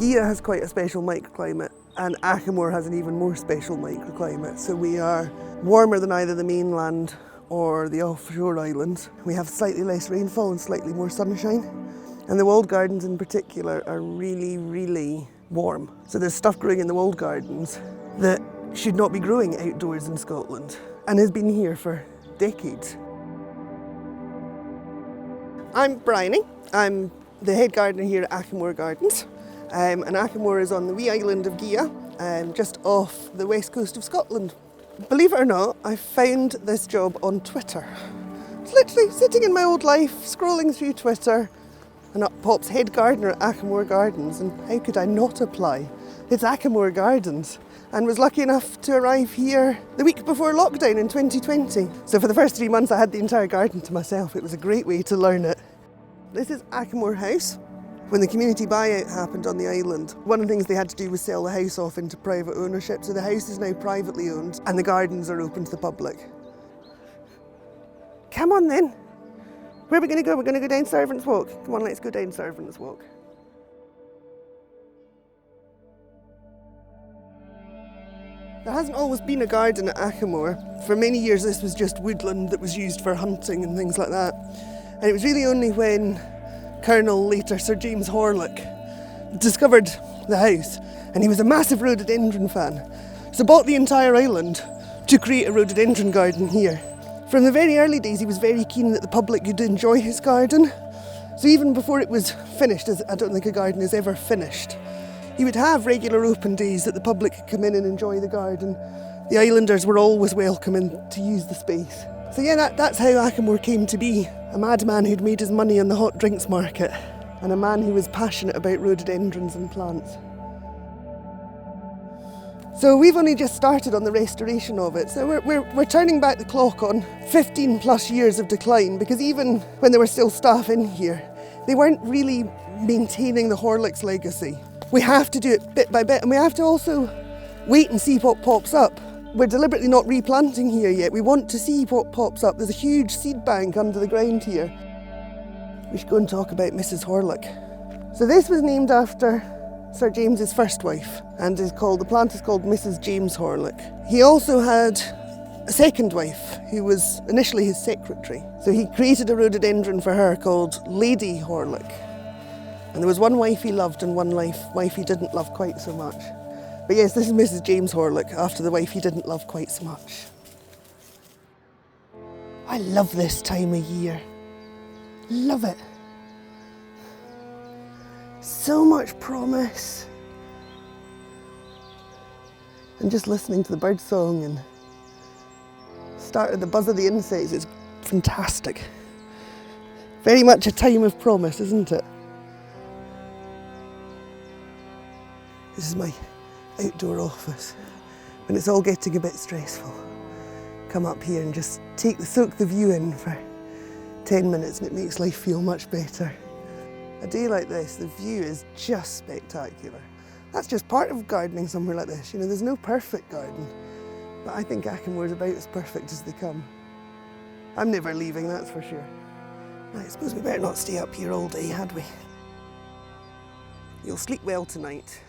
Gigha has quite a special microclimate, and Achamore has an even more special microclimate. So we are warmer than either the mainland or the offshore islands. We have slightly less rainfall and slightly more sunshine. And the walled gardens in particular are really, really warm. So there's stuff growing in the walled gardens that should not be growing outdoors in Scotland and has been here for decades. I'm Bryony. I'm the head gardener here at Achamore Gardens. And Achamore is on the wee island of Gigha, just off the west coast of Scotland. Believe it or not, I found this job on Twitter. I was literally sitting in my old life, scrolling through Twitter, and up pops head gardener at Achamore Gardens, and how could I not apply? It's Achamore Gardens. And was lucky enough to arrive here the week before lockdown in 2020. So for the first 3 months I had the entire garden to myself. It was a great way to learn it. This is Achamore House. When the community buyout happened on the island, one of the things they had to do was sell the house off into private ownership. So the house is now privately owned and the gardens are open to the public. Come on then. Where are we going to go? We're going to go down Servants' Walk. Come on, let's go down Servants' Walk. There hasn't always been a garden at Achamore. For many years this was just woodland that was used for hunting and things like that. And it was really only when Colonel, later Sir James Horlick, discovered the house, and he was a massive rhododendron fan, so bought the entire island to create a rhododendron garden here. From the very early days he was very keen that the public could enjoy his garden. So even before it was finished, as I don't think a garden is ever finished, he would have regular open days that the public could come in and enjoy the garden. The islanders were always welcome in to use the space. So yeah, that's how Achamore came to be. A madman who'd made his money on the hot drinks market, and a man who was passionate about rhododendrons and plants. So we've only just started on the restoration of it, so we're turning back the clock on 15 plus years of decline, because even when there were still staff in here, they weren't really maintaining the Horlick's legacy. We have to do it bit by bit, and we have to also wait and see what pops up. We're deliberately not replanting here yet. We want to see what pops up. There's a huge seed bank under the ground here. We should go and talk about Mrs. Horlick. So this was named after Sir James's first wife, and the plant is called Mrs. James Horlick. He also had a second wife who was initially his secretary. So he created a rhododendron for her called Lady Horlick. And there was one wife he loved and one wife he didn't love quite so much. But yes, this is Mrs. James Horlick, after the wife he didn't love quite so much. I love this time of year. Love it. So much promise. And just listening to the bird song and the buzz of the insects, it's fantastic. Very much a time of promise, isn't it? This is my outdoor office. When it's all getting a bit stressful, come up here and just soak the view in for 10 minutes, and it makes life feel much better. A day like this, the view is just spectacular. That's just part of gardening somewhere like this. You know, there's no perfect garden, but I think Achamore is about as perfect as they come. I'm never leaving, that's for sure. I suppose we better not stay up here all day, had we? You'll sleep well tonight.